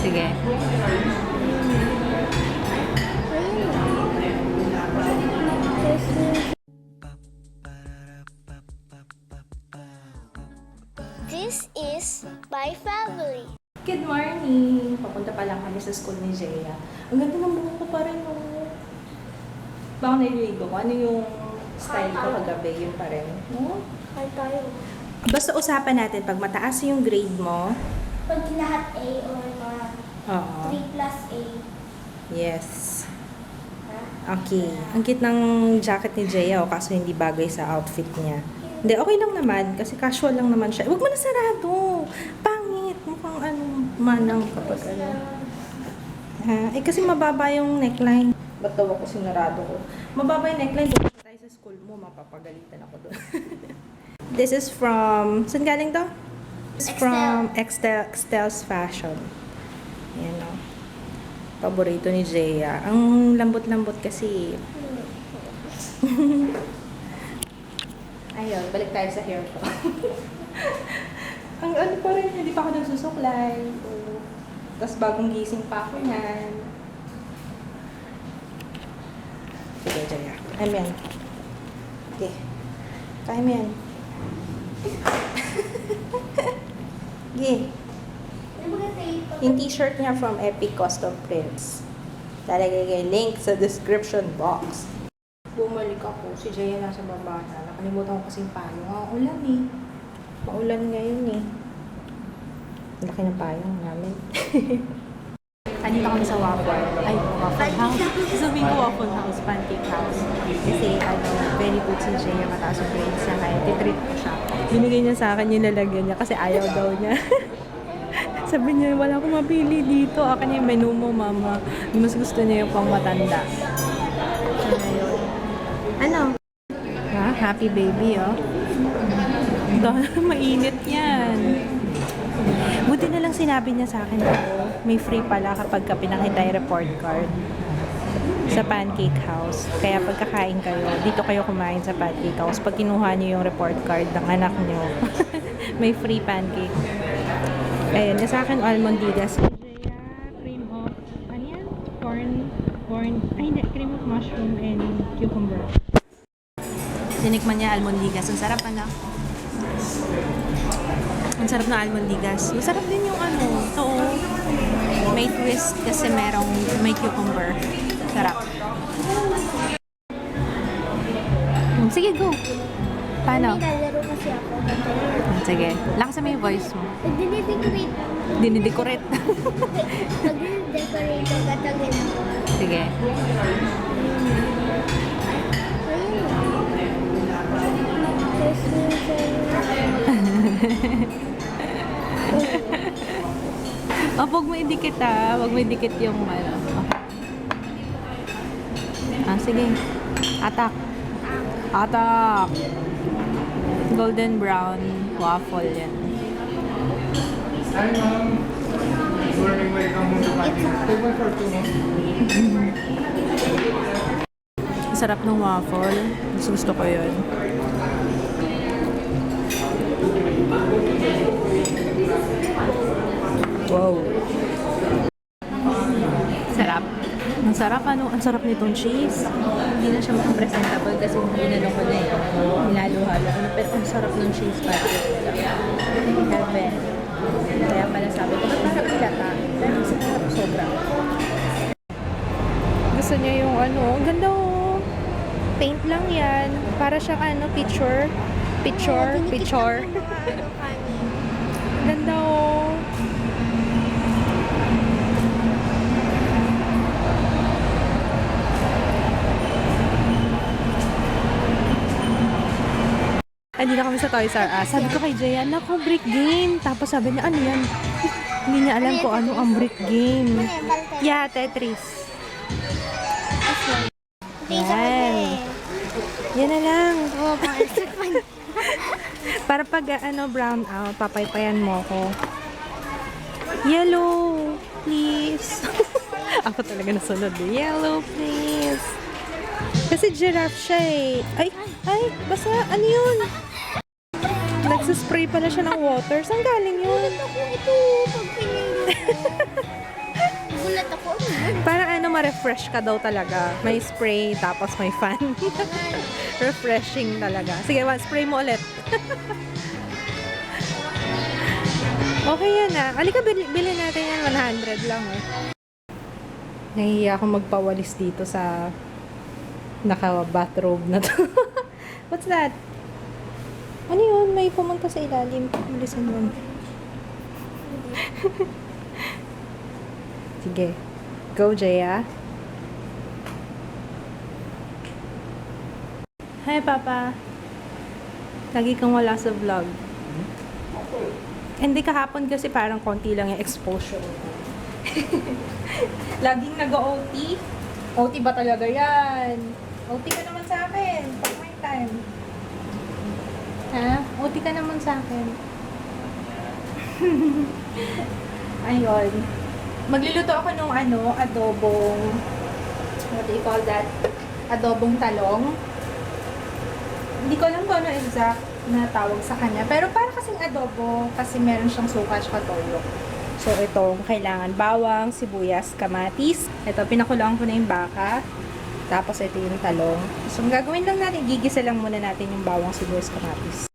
Sige. This is my family. Good morning! Papunta pa lang kami sa school ni Jaya. Ang ganda ng buhok ko pa rin, no? Baka naliligo ko. Ano yung style ko kagabi? Yun pa rin. No? Kaya tayo. Basta usapan natin, pag mataas yung grade mo, Pag lahat A or mga oo. 3 plus A. Yes. Ha? Okay. Ang cute ng jacket ni Jaya, oh, kaso hindi bagay sa outfit niya. Hindi, okay lang naman. Kasi casual lang naman siya. Huwag mo na sarado. Pangit. Mukhang ano, manang kapag ano. Ha? Eh kasi mababa yung neckline. Ba't daw ako sinarado ko? Mababa yung neckline. Doon tayo sa school mo. Mapapagalitan ako doon. This is from... Saan galing to? It's from Excel's Fashion. Ayan o. Paborito ni Jaya. Ang lambot-lambot kasi. Ayun, balik tayo sa hair ko. Ang ano pa rin, hindi pa ako nagsusuklay. Tapos bagong gising pa ako yan. Sige, Jaya. Amen. Okay. Kaya mo yan. Okay. Yung t-shirt niya from Epic Custom Prints. Lalagay kayo link sa description box. Bumalik ako. Si Jaya nasa baba na. Nakalimutan ko kasing payong. Ulan eh. Maulan ngayon eh. Laki ng payong namin. Kanina kami sa Waffle. Ay, Waffle House. Sabihin ko Waffle House, Pancake House. Kasi very good si Jaya. Mataas yung grades niya. Kaya titreat ko siya. Binigay niya sa akin yung lalagyan niya kasi ayaw daw niya. Sabi niya, wala akong mapili dito. Akin yung menu mo, mama. Mas gusto niya yung pang matanda. Ayun. Ano? Ha? Happy baby, oh. Mainit yan. Buti na lang sinabi niya sa akin, oh, may free pala kapag ka pinakita yung report card sa Pancake House. Kaya pagkakain kayo, dito kayo kumain sa Pancake House. Pag kinuha niyo yung report card ng anak niyo, may free pancake. Ayun, sa akin almondigas. Cream of, ano yan? Corn, ay hindi, cream of mushroom and cucumber. Sinikman niya almondigas. Ang sarap ano? Ang sarap na almondigas. Masarap din yung ano, ito may twist kasi may cucumber. Sarap. Sige, go. Paano? Nilalaro kasi ako. Sige. Lakasan mo yung voice mo. Pag-decorate. Dinidecorate. Pag-decorate ko, katagin ako. Sige. Huwag mo idikit Huwag mo idikit yung ano. Sige. Atak. Atak. Golden brown waffle yan. Hi, ma'am. Good morning, welcome to Pancake. Table for 2 more. Sarap ng waffle. Gusto ko yun. Wow. Sarap. Ang sarap ano, ang sarap nitong cheese. Hindi na siya presentable kasi ginano ko na eh. Hinalo-halo ko na. Pero ang sarap ng cheese patty. Heaven. Kaya pala sabi ko, ba't parang ilata? Pero sarap sobra. Gusto niya yung ano, ang ganda oh. Paint lang yan. Para siyang ano, picture. Ganda oh. Andito kami sa Toys R Us. Sabi ko kay Jaya, naku, brick game. Tapos sabi niya, ano yan? Hindi niya alam kung ano ang brick game. Yeah, Tetris. Yan. Yan na lang. Oo, Para pag brown out, papaypayan mo ko. Yellow, please. Ako talaga nasunod. Yellow, please. Kasi giraffe siya eh. Ay, basta, ano yun? Nagsispray pala siya ng water. Saan galing yun? Ito, pag pinili ko. Nagulat ako. Ano yun? Para ma-refresh ka daw talaga. May spray, tapos may fan. Refreshing talaga. Sige, spray mo ulit. Okay yan ah. Alika, bili natin yan. 100 lang eh. Nahihiya akong magpawalis dito sa naka-bathrobe na to. What's that? Ano yun? May pumunta sa ilalim. Bilisan mo. Sige. Go, Jaya. Hi, Papa. Lagi kang wala sa vlog. Hindi, kahapon kasi parang konti lang yung exposure. Laging nag-OT. OT ba talaga yan? OT ka naman sa akin. Pag may time. Ha? OT ka naman sa akin. Ayun. Magluluto ako nung adobong, what do you call that? Adobong talong. Hindi ko alam kung ano exact na tawag sa kanya. Pero para kasing adobo, kasi meron siyang suka at toyo. So, itong kailangan bawang, sibuyas, kamatis. Ito, pinakuloan ko na yung baka. Tapos, ito yung talong. So, ang gagawin lang natin, gigisa lang muna natin yung bawang, sibuyas, kamatis.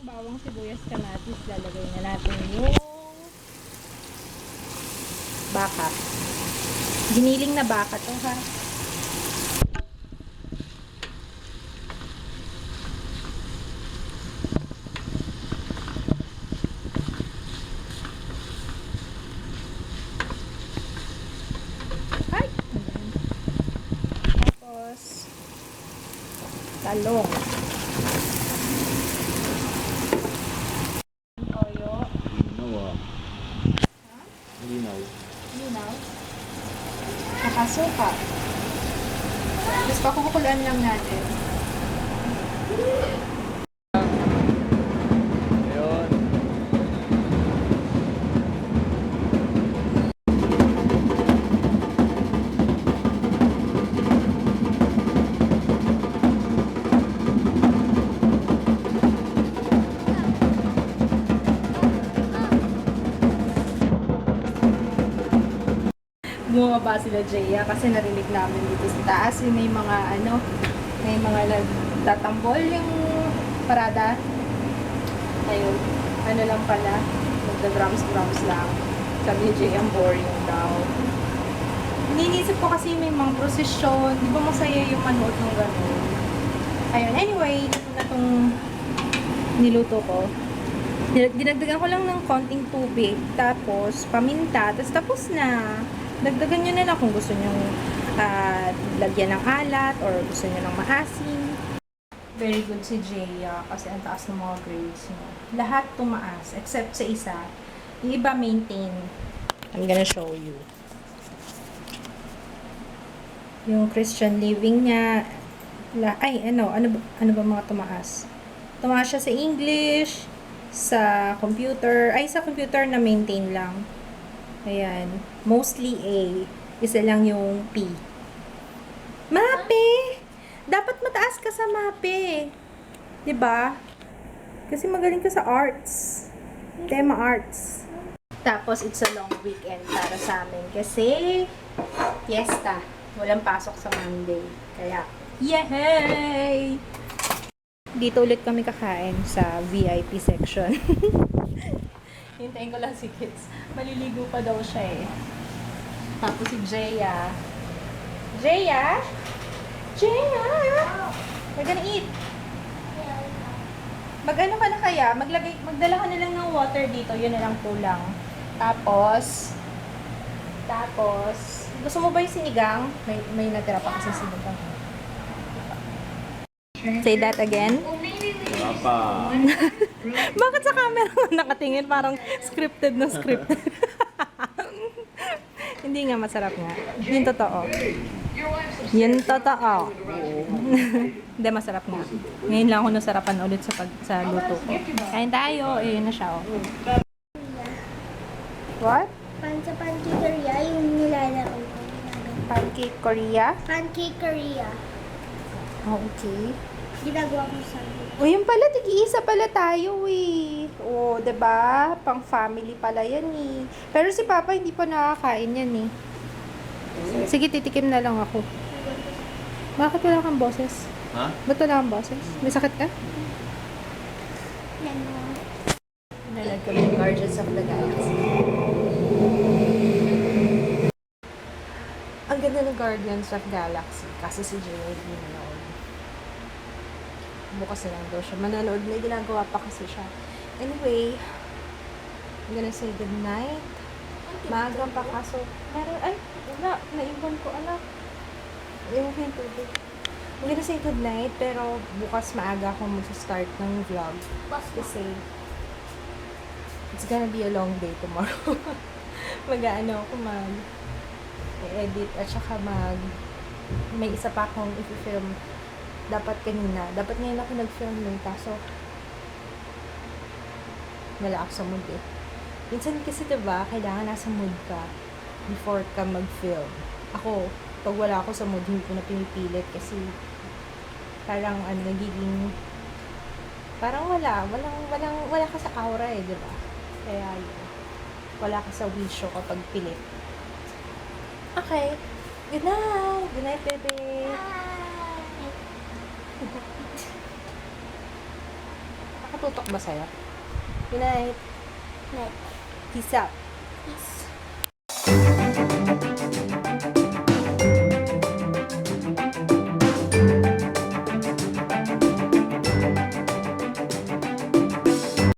Bawang, sibuyas, kamatis, lalagay na natin yung baka. Giniling na baka to, ha? Ay! Tapos talong. Suka. Tapos pakukuluan lang natin. Ayun. Bumaba sila Jaya kasi narinig namin dito sa taas yung may mga nagtatambol yung parada. Ayun, lang pala, nagda-drums lang. Sabi ni Jaya, ang boring daw. Iniisip ko kasi may mga prosesyon, di ba masaya yung manood ng gano'n. Ayun, anyway, ito na itong niluto ko. Dinagdagan ko lang ng konting tubig, tapos paminta, tapos na. Dagdagan nyo na lang kung gusto nyo lagyan ng alat or gusto nyo ng maasim. Very good si Jaya kasi ang taas ng mga grades niya. Lahat tumaas except sa isa. Yung iba maintain. I'm gonna show you. Yung Christian living niya, ano ba mga tumaas? Tumaas siya sa English, sa computer na maintain lang. Ayan. Mostly A. Isa lang yung P. MAPE! Dapat mataas ka sa MAPE. Diba? Kasi magaling ka sa arts. Tema arts. Tapos, it's a long weekend para sa amin. Kasi, fiesta. Walang pasok sa Monday. Kaya, yay! Dito ulit kami kakain sa VIP section. Hintayin ko lang si Kids. Maliligo pa daw siya eh. Tapos si Jaya. Jaya? Jaya? We're gonna eat. Mag-ano ka na kaya? Magdala ka na lang ng water dito. Yun na lang kulang. Tapos, gusto mo ba yung sinigang? May natira pa kasi sinigang. Say that again. Papa. Bakit sa camera mo nakatingin? Parang scripted na scripted. Hindi nga, masarap nga. Yung totoo. Yun totoo. Hindi, masarap nga. Ngayon lang ako nasarapan ulit sa luto ko. Kain tayo. Eh, yun na siya, oh. What? Sa Pancake Korea, yung nilalaro ko. Pancake Korea? Pancake Korea. Oh, okay. Ginagawa ko sa O, yun pala, tig-iisa pala tayo, eh. O, diba? Pang family pala yan, eh. Pero si Papa hindi pa nakakain yan, eh. Sige, titikim na lang ako. Bakit wala kang boses? Ha? Ba't wala kang boses? May sakit ka? Yan o. Nalag kami ng Guardians of the Galaxy. Ang ganda ng Guardians of Galaxy. Kasi si Jay hindi nanood. Bukas na lang daw siya. Mananood. May ginagawa pa kasi siya. Anyway, I'm gonna say goodnight. Maaga pa kaso. Meron, ay, wala. Naiwan ko, anak. Ewan ko yung tubig. I'm gonna say goodnight, pero bukas maaga ako mag-start ng vlog. Kasi, it's gonna be a long day tomorrow. Mag-ano ako mag-edit at saka may isa pa akong i-film dapat kanina. Dapat ngayon ako nag-film eh, kaso wala ako sa mood eh. Minsan kasi diba, kailangan nasa mood ka before ka mag-film. Ako, pag wala ako sa mood, hindi ko na pinipilit kasi parang nagiging parang wala ka sa aura eh, diba? Kaya yun, wala ka sa wisyo kapag pilit. Okay. Good night! Good night, baby! Nakatutok ba sa'yo? Good night! Night. Peace out! Peace.